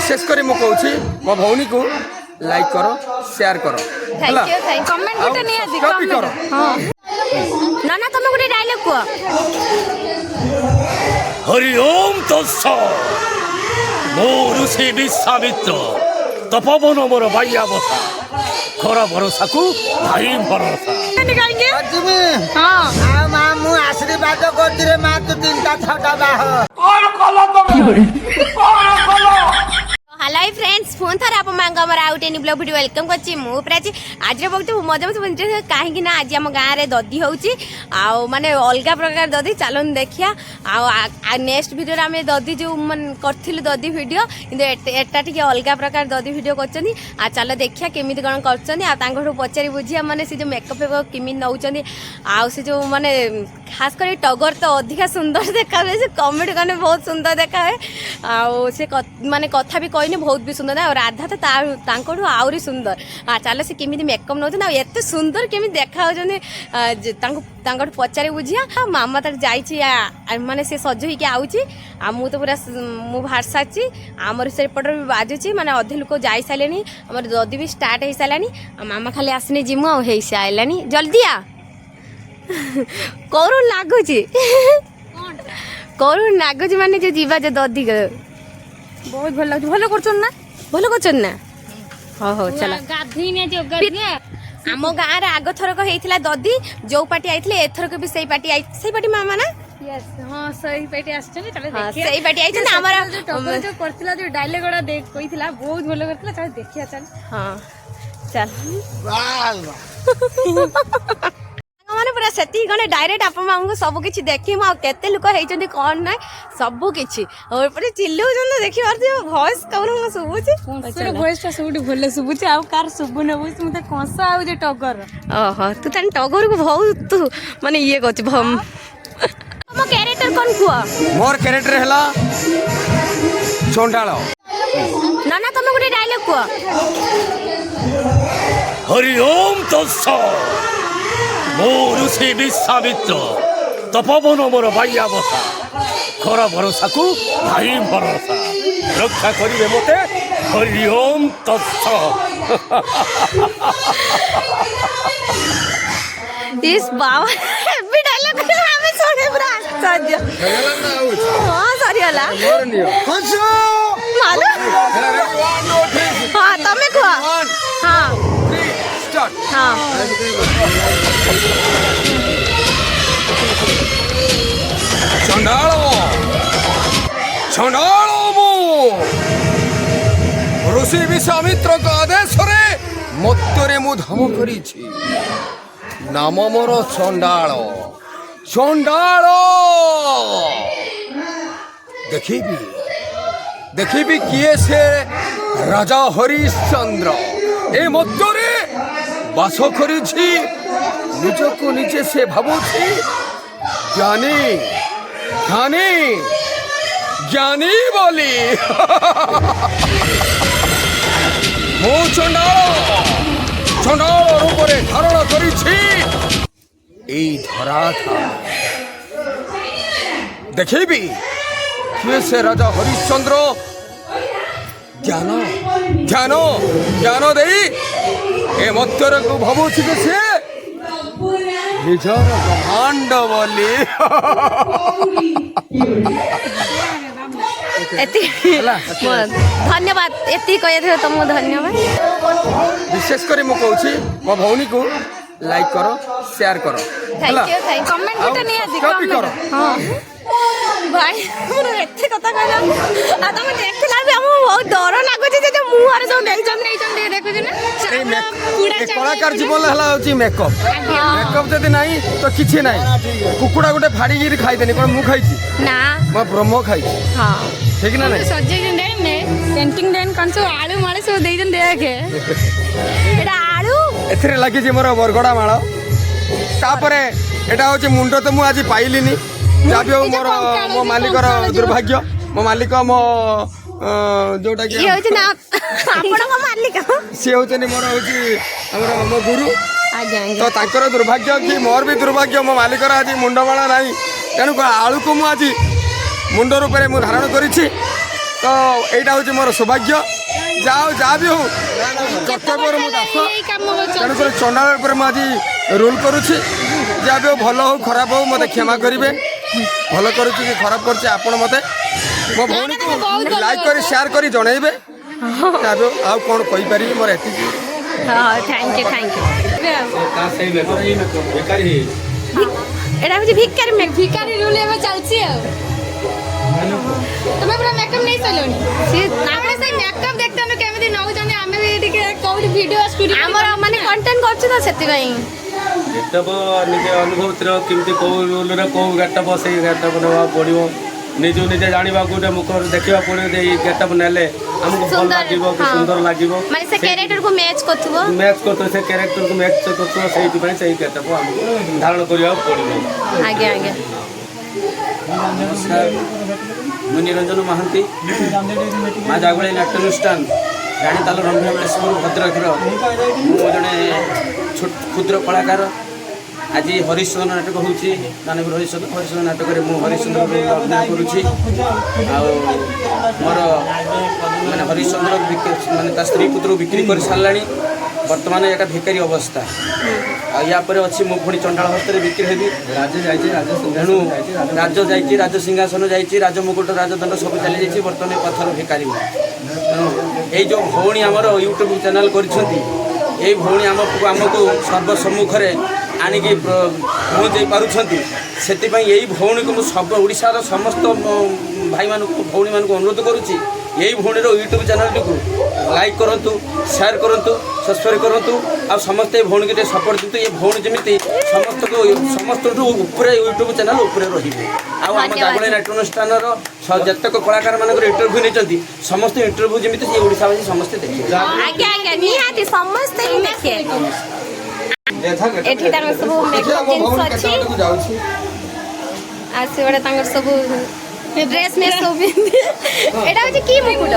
विशेषकर मु कहूँ मो भौनी को लाइक करो शेयर करो कमेंट गोटे नहीं आसी कमेंट करो हां ना ना तुम गोटे डायलॉग को हरि ओम तत्स मो ऋषि विश्वामित्र तपोवन मोर बाह्यावता खर भरोसा को भाई भरोसा गाएंगे हां आ मां मु आशीर्वाद करती रे मां तू तीनटा छटा बाह हेलो फ्रेंड्स फोन थर आप मांगा out any blog video welcome करछि मु प्राची आज बहुत मजा मजा कहीं ना आज आम गाँव में ददी होची माने अलग प्रकार ददी चलन देखिया नेक्स्ट वीडियो आम ददी जो करथिलु ददी वीडियो किंतु एटा टिके अलग प्रकार ददी वीडियो करछनी आ चलो देखिया केमिति कोन करछनी आ तांगठु पचारि बुझिया माने से जो मेकअप वेकअप केमिति नउछनी आ से जो माने खास कर टगर तो अधिका सुंदर देखा हुए से कमेंट करने बहुत सुंदर देखा है से माने कथा भी कहने बहुत भी सुंदर है और राधा तो तांकोठु आउरी सुंदर चलो से केमिति मेकअप नउछन आ एते सुंदर केमिति देखा होजने तांकोठु पचारि बुझिया मामा तर जाइछि माने से सज होइके आउछि आ मु तो पूरा मु भार साची आमर से पटर भी बाजुछि माने अधे लोक जाई सालेनी हमर ददी भी स्टार्ट हे सालानी मामा खाली आसने जिमु आ हेइ सालानी जल्दी आ कौन लागुची कौन लागुची माने जो जीवा जो ददी बहुत भल लागु भलो करछन ना हो हो चला गाधी ने जो गाधी आम गाँ रे आग थरक हेइथिला ददी जो पार्टी आइथिले एथरक भी सेही पार्टी मामा ना यस हां सही पेटी आछन चले हां देखिया सेही पार्टी आइछन हमरा टगर जो करथिला जो डायलॉग गोडा देख कहिथिला बहुत भलो करथिला चल देखिया चल हां चल वाह माने पूरा सेती गने डायरेक्ट आप मामू सब किछि देखि मा केते लोक हेइचंदी कोन नै सब किछि और पूरा चिल्लौ जन देखि पारथि वॉइस कौन हम सुबुछि कोनसर वॉइस ता सबुठी भले सुबुछि आ कार सुबु न बुझ मते कोनसा आउ जे टगर ओहो तू तन टगर को बहुत तू माने ये कहछ भम हम कैरेक्टर कोन कुआ मोर कैरेक्टर हला चंडाल ना ना तुम गोटे डायलॉग कुआ हरि ओम तत्स मो ऋषि विश्वामित्र तपोवन मोर बाह्यावता खर भरोसा को भाई भरोसा रक्षा करिवे मते हरि ओम तत्स इस बाबा हैप्पी डायलॉग हमें सुने पूरा आश्चर्य हां सॉरी वाला हंसो मालूम हां तमे कुआ हां स्टार्ट हां चंडाल मु ऋषि विश्वामित्र का आदेश रे मत्तरे मु धम करिछि नाम मोर चंडाल देखिबी किए से राजा हरिश्चंद्र ए मत्तरे बास करिछि निजको निजे से भाबुछि ज्ञानी बोली मो चंडाल रूपरे धारण करिछि एई धरा था देखिबी किए से राजा हरिश्चंद्र ज्ञान देई ए मत्तर को भाबुछि के से निजर ब्रह्मांड बोली धन्यवाद एति कहे तुमको धन्यवाद विशेषकर मु कहूँ मो भौनी को लाइक करो शेयर करो थैंक कमेंट गोटे नहीं आसी कॉपी करो हां भाई मोर एते कथा कहला आ तुम देखला भी हम बहुत डर लागो जे जे मुहर सब नहीं देखु ना कलाकार जीवन है मेकअप जदि नहीं तो किसी नहीं कुकुड़ा गोटे फाड़ी खाई देनी कौन मुझे खाई ना मैं ब्रह्म खाई हां ठीक ना नहीं सजे ने पेंटिंग देन कौन सो आलू माले सो दे जन देखे एटा आलू एथरे लागि जे मोर बरगड़ा माळ तापरे एटा होची मुंडो तो मु आज पाइलिनी जाबी हो मोर मो मालिकर दुर्भाग्य मो मालिक मो जोटा कि ये होची ना आपण को मालिक सी होचनी मोर होची हमर मो गुरु आज्ञा तो ताकर दुर्भाग्य कि मोर भी दुर्भाग्य मो मालिकर आज मुंडमाला नाही तेणु आलू को मु आज मुंड रूप में धारण करिछि तो ତ ଏଇଟା ହେଉଛି ମୋର ସୌଭାଗ୍ୟ। ଯାହା ହଉ ଯାହା ବି ହଉ କର୍ତ୍ତବ୍ୟରେ ମୁଁ ଦାସ। ଏଇ କାମ କରୁଛ ତେଣୁକରି ଚଣ୍ଡାଳ ଉପରେ ମୁଁ ଆଜି ରୁଲ୍ କରୁଛି। ଯାହା ବି ହଉ ଭଲ ହଉ ଖରାପ ହଉ ମୋତେ କ୍ଷମା କରିବେ। ଭଲ କରୁଛି କି ଖରାପ କରୁଛି ଆପଣ ମୋତେ ମୋ ଭଉଣୀକୁ ଲାଇକ୍ କରି ସେୟାର କରି ଜଣେଇବେ। ଯାହା ବି ହଉ ଆଉ କ'ଣ କହିପାରିବି ମୋର ଏତିକି। ହଁ ଥ୍ୟାଙ୍କ ୟୁ ଥ୍ୟାଙ୍କ ୟୁ। ଏଇଟା ହେଉଛି ଭିକାରୀ ଭିକାରୀ ରୁଲ ଏବେ ଚାଲିଛି ଆଉ ତମେ ପୁରା ମେକଅପ୍ ନେଇ ସାରିଲଣି ଆମେ ସେଇ ମେକଅପ୍ ଦେଖନ୍ତୁ କେମିତି ନଉଛନ୍ତି ଆମେ ବି ଟିକେ କୋଉଠି ଭିଡ଼ିଓ ଷ୍ଟୁଡିଓ ଆମର ମାନେ କଣ୍ଟେଣ୍ଟ କରୁଛୁ ତ ସେଥିପାଇଁ। ଗେଟପ ନିଜେ ଅନୁଭୂତିର କେମିତି କେଉଁ ରୁଲ୍ରେ କେଉଁ ଗେଟପ ସେଇ ଗେଟପ ନେବାକୁ ପଡ଼ିବ। ନିଜକୁ ନିଜେ ଜାଣିବାକୁ ଗୋଟେ ମୁଖ ଦେଖିବାକୁ ପଡ଼ିବ ଯେ ଏଇ ଗେଟପ ନେଲେ ଆମକୁ ଭଲ ଲାଗିବ କି ସୁନ୍ଦର ଲାଗିବ। ମାନେ ସେ କ୍ୟାରେକ୍ଟରକୁ ମ୍ୟାଚ୍ କରୁଥିବ। ମ୍ୟାଚ୍ କରୁଥିବ ସେ କ୍ୟାରେକ୍ଟରକୁ ମ୍ୟାଚ୍ କରୁଥିବ ସେଇଥିପାଇଁ ସେଇ ଗେଟପ ଆମକୁ ଧାରଣ କରିବାକୁ ପଡ଼ିବ। ଆଜ୍ଞା ଆଜ୍ଞା। ନମସ୍କାର, ମୁଁ ନିରଞ୍ଜନ ମହାନ୍ତି, ମା ଜାଗୁଳେଇ ନାଟ୍ୟାନୁଷ୍ଠାନ ରାଣୀତାଲ ରମ୍ଭ୍ୟମେଶ୍ୱର ଭଦ୍ରକର ମୁଁ ଜଣେ କ୍ଷୁଦ୍ର କଳାକାର। ଆଜି ହରିଶ୍ଚନ୍ଦ୍ର ନାଟକ ହେଉଛି ମାନବୀର ହରିଶ୍ଚନ୍ଦ୍ର ନାଟକରେ ମୁଁ ହରିଶ୍ଚନ୍ଦ୍ର ଅଭିନୟ କରୁଛି। ଆଉ ମୋର ମାନେ ହରିଶ୍ଚନ୍ଦ୍ର ମାନେ ତା ସ୍ତ୍ରୀ ପୁତ୍ରକୁ ବିକ୍ରି କରିସାରିଲାଣି। ବର୍ତ୍ତମାନ ଏଇଟା ଭିକାରୀ ଅବସ୍ଥା। ଆଉ ୟା ପରେ ଅଛି ମୁଁ ପୁଣି ଚଣ୍ଡାଳ ହସ୍ତରେ ବିକ୍ରି ହେବି। ତେଣୁ ରାଜ ଯାଇଛି, ରାଜ ସିଂହାସନ ଯାଇଛି, ରାଜମୁକୁଟ ରାଜଦଣ୍ଡ ସବୁ ଚାଲିଯାଇଛି। ବର୍ତ୍ତମାନ ଏ ପଥର ଭିକାରୀ। ତେଣୁ ଏଇ ଯେଉଁ ଭଉଣୀ ଆମର ୟୁଟ୍ୟୁବ୍ ଚ୍ୟାନେଲ୍ କରିଛନ୍ତି, ଏଇ ଭଉଣୀ ଆମକୁ ସର୍ବସମ୍ମୁଖରେ ଆଣିକି ପହଞ୍ଚାଇ ପାରୁଛନ୍ତି। ସେଥିପାଇଁ ଏଇ ଭଉଣୀକୁ ମୁଁ ସବୁ ଓଡ଼ିଶାର ସମସ୍ତ ଭାଇମାନଙ୍କୁ ଭଉଣୀମାନଙ୍କୁ ଅନୁରୋଧ କରୁଛି, ଏଇ ଭଉଣୀର ୟୁଟ୍ୟୁବ୍ ଚ୍ୟାନେଲ୍ଟିକୁ ଲାଇକ୍ କରନ୍ତୁ, ସେୟାର କରନ୍ତୁ, ସବସ୍କ୍ରାଇବ୍ କରନ୍ତୁ। ଆଉ ସମସ୍ତେ ଏ ଭଉଣୀକୁ ଟିକେ ସପୋର୍ଟ ଦିଅନ୍ତୁ। ଏ ଭଉଣୀ ଯେମିତି ସମସ୍ତଠୁ ଉପରେ ୟୁଟ୍ୟୁବ୍ ଚ୍ୟାନେଲ୍ ଉପରେ ରହିବେ। ଆଉ ଆମ ଜାଗୁଳେଇ ନାଟ୍ୟାନୁଷ୍ଠାନର ଯେତେକ କଳାକାରମାନଙ୍କର ଇଣ୍ଟରଭ୍ୟୁ ନେଇଛନ୍ତି ସମସ୍ତେ ଇଣ୍ଟରଭ୍ୟୁ ଯେମିତି ସେ ଓଡ଼ିଶାବାସୀ ସମସ୍ତେ ଦେଖିବେ। ଆଜ୍ଞା ଆଜ୍ଞା ନିହାତି ସମସ୍ତେ ହିଁ ଦେଖିବେ। ଏଠି ତାଙ୍କର ସବୁ ମେକଅପ୍ ଜିନିଷ ଅଛି। ଆଉ ସେଗୁଡ଼ା ତାଙ୍କର ସବୁ ଡ୍ରେସ୍ ମେସ୍ ସବୁ ପିନ୍ଧି। ଏଇଟା ହେଉଛି କି ମୁକୁଟ?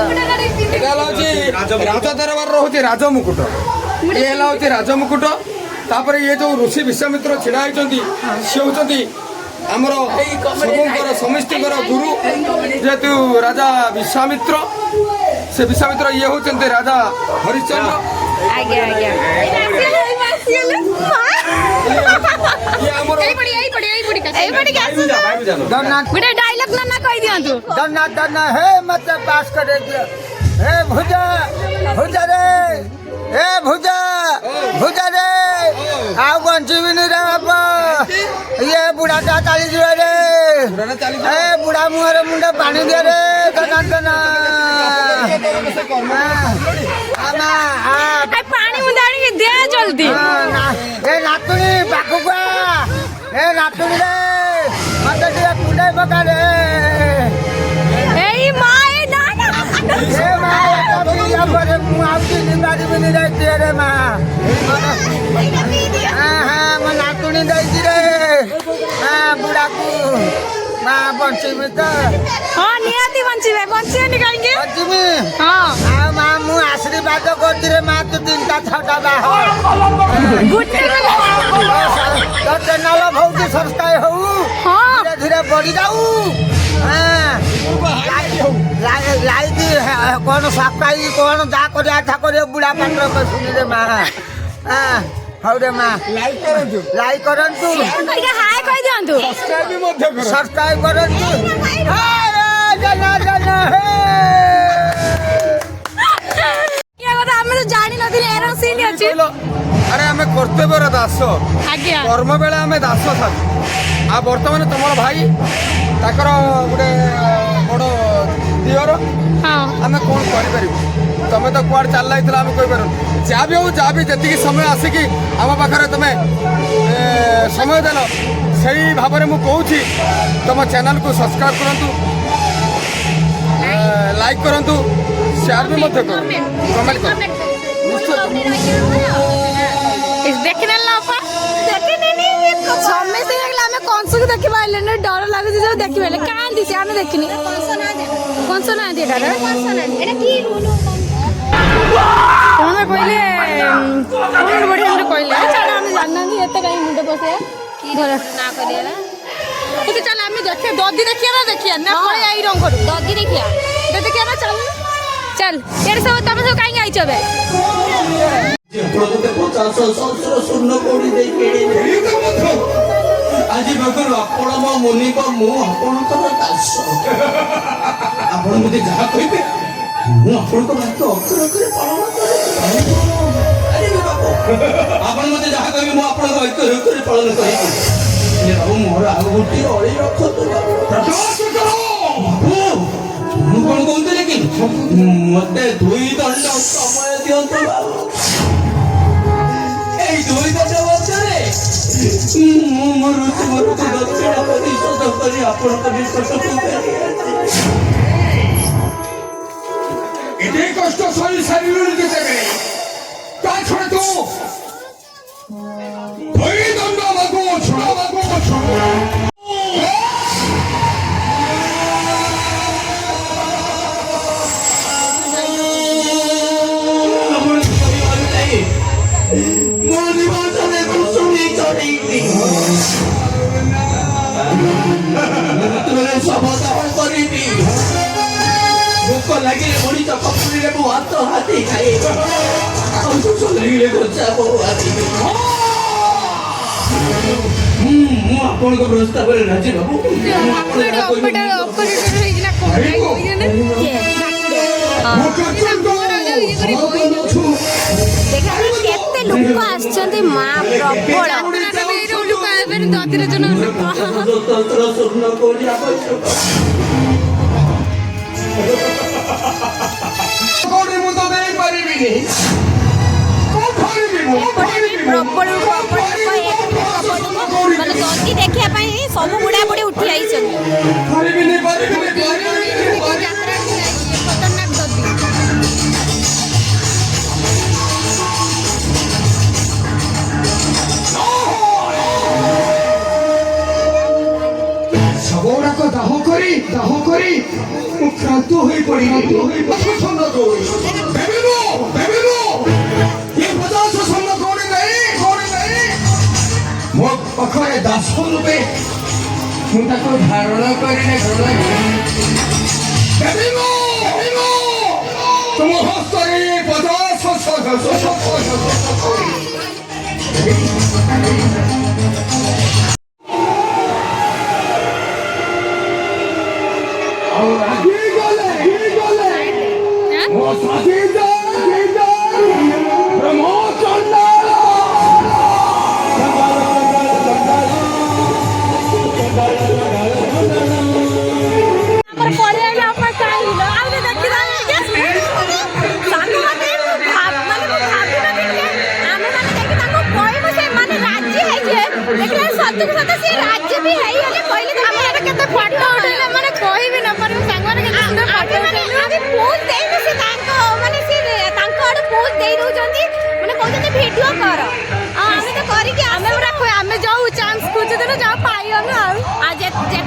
ଏଇଟା ହେଉଛି ରାଜ ଦରବାରର ହେଉଛି ରାଜମୁକୁଟ। ଇଏ ହେଲା ହେଉଛି ରାଜମୁକୁଟ। ତାପରେ ଇଏ ଯେଉଁ ଋଷି ବିଶ୍ୱାମିତ୍ର ଛିଡ଼ା ହେଇଛନ୍ତି ସିଏ ହେଉଛନ୍ତି ଆମର ସବୁଙ୍କର ସମସ୍ତଙ୍କର ଗୁରୁ। ଯେହେତୁ ରାଜା ବିଶ୍ୱାମିତ୍ର, ସେ ବିଶ୍ୱାମିତ୍ର ଇଏ ହେଉଛନ୍ତି ରାଜା ହରିଶ୍ଚନ୍ଦ୍ର। ଆଜ୍ଞା ଆଜ୍ଞା। ଗୋଟେ ଡାଇଲଗ ନା କହିଦିଅନ୍ତୁ। दन्ना हे मत पास करे दियो हे भुजा भुजा रे हे भुजा भुजा रे आउ बंचीबिनी रे बाबा ये बुढ़ा टा चाली जिवे रे ए बुढ़ा मुहरे मुंडे पानी दे रे दन्ना आमा आ ପାଣି ମୁଣ୍ଡ ଆଣିକି ଦେ ଜଲ୍ଦି। ए नातुनी पाकुआ ए नातुनी रे मत ଟିକେ କୁଣ୍ଡାଇ ପକା ରେ ଏଇ ମା ଏଇ ନା ନା ଏ ମା ଏଟା ପିଇବା ପରେ ମୁଁ ଆଉ ଚିହ୍ନି ପାରିବିନି ରେ କିଏ ରେ ମା ମୋ ନାତୁଣୀ ଦେଇଛି ରେ ବୁଢ଼ାକୁ ମା ବଞ୍ଚିବି ତ ହଁ ନିହାତି ବଞ୍ଚିବେ ବଞ୍ଚିବେନି କାହିଁକି ବଞ୍ଚିବି ହଁ ଆଉ ମା ମୁଁ ଆଶୀର୍ବାଦ କରୁଛି ରେ ମା ତୁ 3ଟା 6ଟା ବାହା ଗୋଟେ ତୋ ଚ୍ୟାନେଲ ବହୁତ ସବସ୍କ୍ରାଇବ ହଉ ହଁ ଧୀରେ ଧୀରେ ବଢି ଯାଉ ଲାଇକ୍ କ'ଣ ସବସ୍କ୍ରାଇବ କ'ଣ ଯାହା କରିବା କଥା କରିବ ବୁଢ଼ା ପାତ୍ର ଶୁଣିରେ ମା ହଉ ରେ ମା ଲାଇକ୍ କରନ୍ତୁ ଟିକେ ହାଏ କହିଦିଅନ୍ତୁ। ସବସ୍କ୍ରାଇବ କରନ୍ତୁ ଇଏ କଥା ଆମେ ତ ଜାଣିନଥିଲି ଏର ସିନ୍ ଅଛି। ଆରେ ଆମେ କର୍ତ୍ତବ୍ୟର ଦାସ, ଆଜ୍ଞା କର୍ମ ବେଳେ ଆମେ ଦାସ ଥାଉ। ଆଉ ବର୍ତ୍ତମାନ ତମର ଭାଇ ତାଙ୍କର ଗୋଟେ ବଡ଼ ଦିଅର, ହଁ ଆମେ କ'ଣ କରିପାରିବୁ? ତମେ ତ କୁଆଡ଼େ ଚାଲି ଯାଇଥିଲ ଆମେ କହିପାରିବୁ। ଯାହା ବି ହଉ ଯାହା ବି ଯେତିକି ସମୟ ଆସିକି ଆମ ପାଖରେ ତମେ ସମୟ ଦେଲ, ସେଇ ଭାବରେ ମୁଁ କହୁଛି ତମ ଚ୍ୟାନେଲକୁ ସବସ୍କ୍ରାଇବ କରନ୍ତୁ, ଲାଇକ୍ କରନ୍ତୁ, ସେୟାର ବି ମଧ୍ୟ କରନ୍ତୁ, କମେଣ୍ଟ କରନ୍ତୁ। ଦେଖିନେଲ ନା ଅପା ସମସ୍ତେ ଦେଖିଲେ ଆମେ କଂସକୁ ଦେଖି ପାରିଲେନି ଡର ଲାଗୁଛି ଯୋଉ ଦେଖିପାରିଲେ କାନ୍ଦି ସେ ଆମେ ଦେଖିନି କଂସ ନାହାନ୍ତି ଏଟାରେ କଣ କହିଲେ କଣ ବଢିଆ ଗୋଟେ କହିଲେ ଚାଲ ଆମେ ଜାଣିନାହାନ୍ତି ଏତେ କାହିଁ ମୁଣ୍ଡ ପଶେଇବା ନା କରିବା ଚାଲ ଆମେ ଦେଖିବା ଦଦି ଦେଖିବା ନା ଦେଖିବା ନା ଏଇ ରଙ୍ଗରୁ ଦଦି ଦେଖିବା। देखिए ना चल चल ये सब तुम सब कहीं आइछ बे ଆଜି ପାଖରୁ ଆପଣ ମୋ ମୁନିକ ମୁଁ ଆପଣଙ୍କର ଦାସ ଆପଣ ମୋତେ ଯାହା କହିବେ ମୁଁ ଆପଣଙ୍କ ବାକ୍ୟ ଅକ୍ଷର ଅକ୍ଷରେ ପାଳନ କରିବି ଆପଣ ମୋତେ ଯାହା କହିବେ ମୁଁ ଆପଣଙ୍କ ଅକ୍ଷର ଅକ୍ଷରେ ପାଳନ କରିବି ଆଉ ମୋର ଆଉ ଗୋଟିଏ ଅଳି ରଖନ୍ତୁ ମୁଁ କଣ କହୁଥିଲି କି ମୋତେ 2 ଦଣ୍ଡ ସମୟ ଦିଅନ୍ତୁ ବାବୁ এই 2 ଦଣ୍ଡ ମଧ୍ୟରେ ମୁଁ ମୋର ଦକ୍ଷିଣ ପରିଶୋଧ କରି ଆପଣଙ୍କ ନିକଟକୁ ଏତେ କଷ୍ଟ ସହି ସାରିଲୁଣି କେତେବେଳେ ତା ଛଡ଼ା ତୁ ଦୁଇ ଦଣ୍ଡ ମାଗୁଅଛୁ ମୋ ନିବାସରେ କୁସୁମୀ ଚଢ଼େଇଲି ମୃତ୍ୟୁରେ ଶବଦାହ କରିବି ଭୋକ ଲାଗିଲେ ମଣିଷ କପୁରୀରେ ମୁଁ ହାତ ହାତି ଖାଏ ଆଉ ଶୋଷ ଲାଗିଲେ ଗୋଚା ବହୁ ଆସିବି ମୁଁ ଆପଣଙ୍କ ପ୍ରସ୍ତାବରେ ରାଜି ହବୁ କେତେ ଲୋକ ଆସିଛନ୍ତି ମା ପ୍ରବଳ ଦଧିର ଜନ ସ୍ୱତନ୍ତ୍ର ସ୍ୱର୍ଣ୍ଣ କୋଡ଼ି ଆବଶ୍ୟକ ମୁଁ ତ ଦେଇପାରିବିନି ପ୍ରବଳ ମାନେ ଦଧି ଦେଖିବା ପାଇଁ ସବୁ ବୁଢା ବୁଢୀ ଉଠି ଆଇଛନ୍ତି ଶବଗୁଡାକ ଦାହ କରି ମୁଁ କ୍ଳାନ୍ତ ହୋଇ ପଡ଼ିବି ମୋ ପାଖରେ ଦାସ ରୂପେ ମୁଁ ତାକୁ ଧାରଣ କରିଲେ ତୁମ ହସ୍ତରେ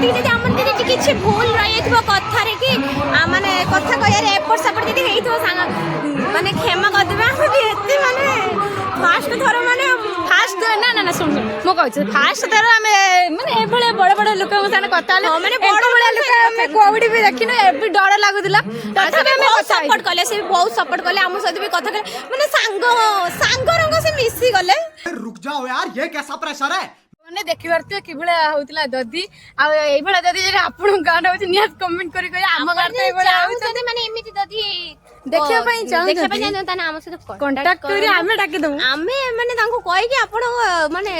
ଯଦି ଆମର ଯଦି କିଛି ଭୁଲ ରହିଯାଇଥିବ କଥାରେ କି ମାନେ କଥା କହିବାରେ ଏପଟ ସେପଟ ଯଦି ହେଇଥିବ ସାଙ୍ଗ ମାନେ କ୍ଷମା କରିଦେବେ। ଆମେ ବି ଏତେ ମାନେ ଫାଷ୍ଟ ଥର ମାନେ ଫାଷ୍ଟ ନା ନା ନା ଶୁଣ ମୁଁ କହୁଛି ଫାଷ୍ଟ ଥର ଆମେ ମାନେ ଏଭଳିଆ ବଡ଼ ବଡ଼ ଲୋକଙ୍କ ସାଙ୍ଗରେ କଥା ହେଲେ ମାନେ ବଡ଼ ବଡ଼ ଲୋକ ଆମେ କୋଉଠି ବି ଦେଖିନୁ ଏବେ ଡର ଲାଗୁଥିଲା ତଥାପି ଆମେ ସପୋର୍ଟ କଲେ ସେ ବହୁତ ସପୋର୍ଟ କଲେ ଆମ ସହିତ ବି କଥା କଲେ ମାନେ ସାଙ୍ଗ ରଙ୍ଗ ସେ ମିଶି ଗଲେ। रुक जाओ यार ये कैसा प्रेशर है ମାନେ ଦେଖିପାରୁଥିବେ କିଭଳିଆ ହଉଥିଲା ଦଧି ଆଉ ଏଇଭଳିଆ ଦଧି ଯଦି ଆପଣଙ୍କ ଗାଁରେ ହଉଛି ନିହାତି କମେଣ୍ଟ କରି କହିବେ ଆମ ଗାଁରେ ତ ଏଇଭଳିଆ ହଉଛନ୍ତି ମାନେ ଏମିତି ଦଧି ଦେଖିବା ପାଇଁ ଚାହୁଁଛନ୍ତି ତାହେଲେ ଆମ ସହିତ କଣ୍ଟାକ୍ଟ କରି ଆମେ ଡାକିଦବୁ ଆମେ ମାନେ ତାଙ୍କୁ କହିକି ଆପଣ ମାନେ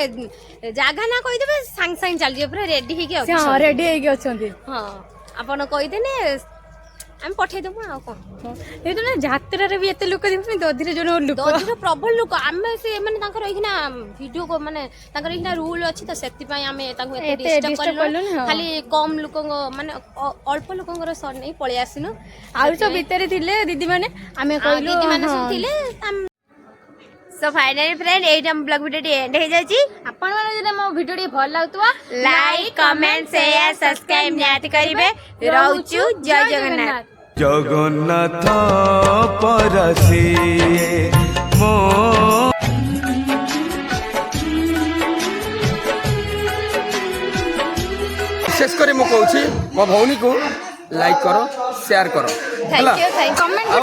ଜାଗା ନା କହିଦେବେ ସାଙ୍ଗେ ସାଙ୍ଗେ ଚାଲିଯିବେ ପୁରା ରେଡି ହେଇକି ସେ ହଁ ରେଡି ହେଇକି ଅଛନ୍ତି ହଁ ଆପଣ କହିଦେଲେ ଆମେ ପଠେଇଦେବୁ ଆଉ କଣ ଏଇଟା ନା ଯାତ୍ରାରେ ବି ଏତେ ଲୋକ ଦେଖୁଛନ୍ତି ଦଧିରେ ଜଣ ଲୋକ ଦଧିର ପ୍ରବଳ ଲୋକ ଆମେ ସେ ମାନେ ତାଙ୍କର ଏଇଖିନା ଭିଡିଓ ମାନେ ତାଙ୍କର ଏଇଖିନା ରୁଲ ଅଛି ତ ସେଥିପାଇଁ ଆମେ ତାଙ୍କୁ ଏତେ ଡିଷ୍ଟର୍ବ କଲୁନି ଖାଲି କମ ଲୋକଙ୍କ ମାନେ ଅଳ୍ପ ଲୋକଙ୍କର ସର୍ ନେଇ ପଳେଇ ଆସିନୁ ଆଉ ସବୁ ଭିତରେ ଥିଲେ ଦିଦି ମାନେ ଆମେ କହିଲୁ ଦିଦି ମାନେ ସବୁ ଥିଲେ। So finally friend Etah blog video and हो जाची आपण माने जे मो वीडियो टी भल लागतुवा लाइक कमेंट शेयर सब्सक्राइब नियाति करिवे रहउचु जय जगन्नाथ जगन्नाथ परसी मो विशेष कर मु कहूँ मो भौनी को लाइक करो शेयर करो। Thank you comment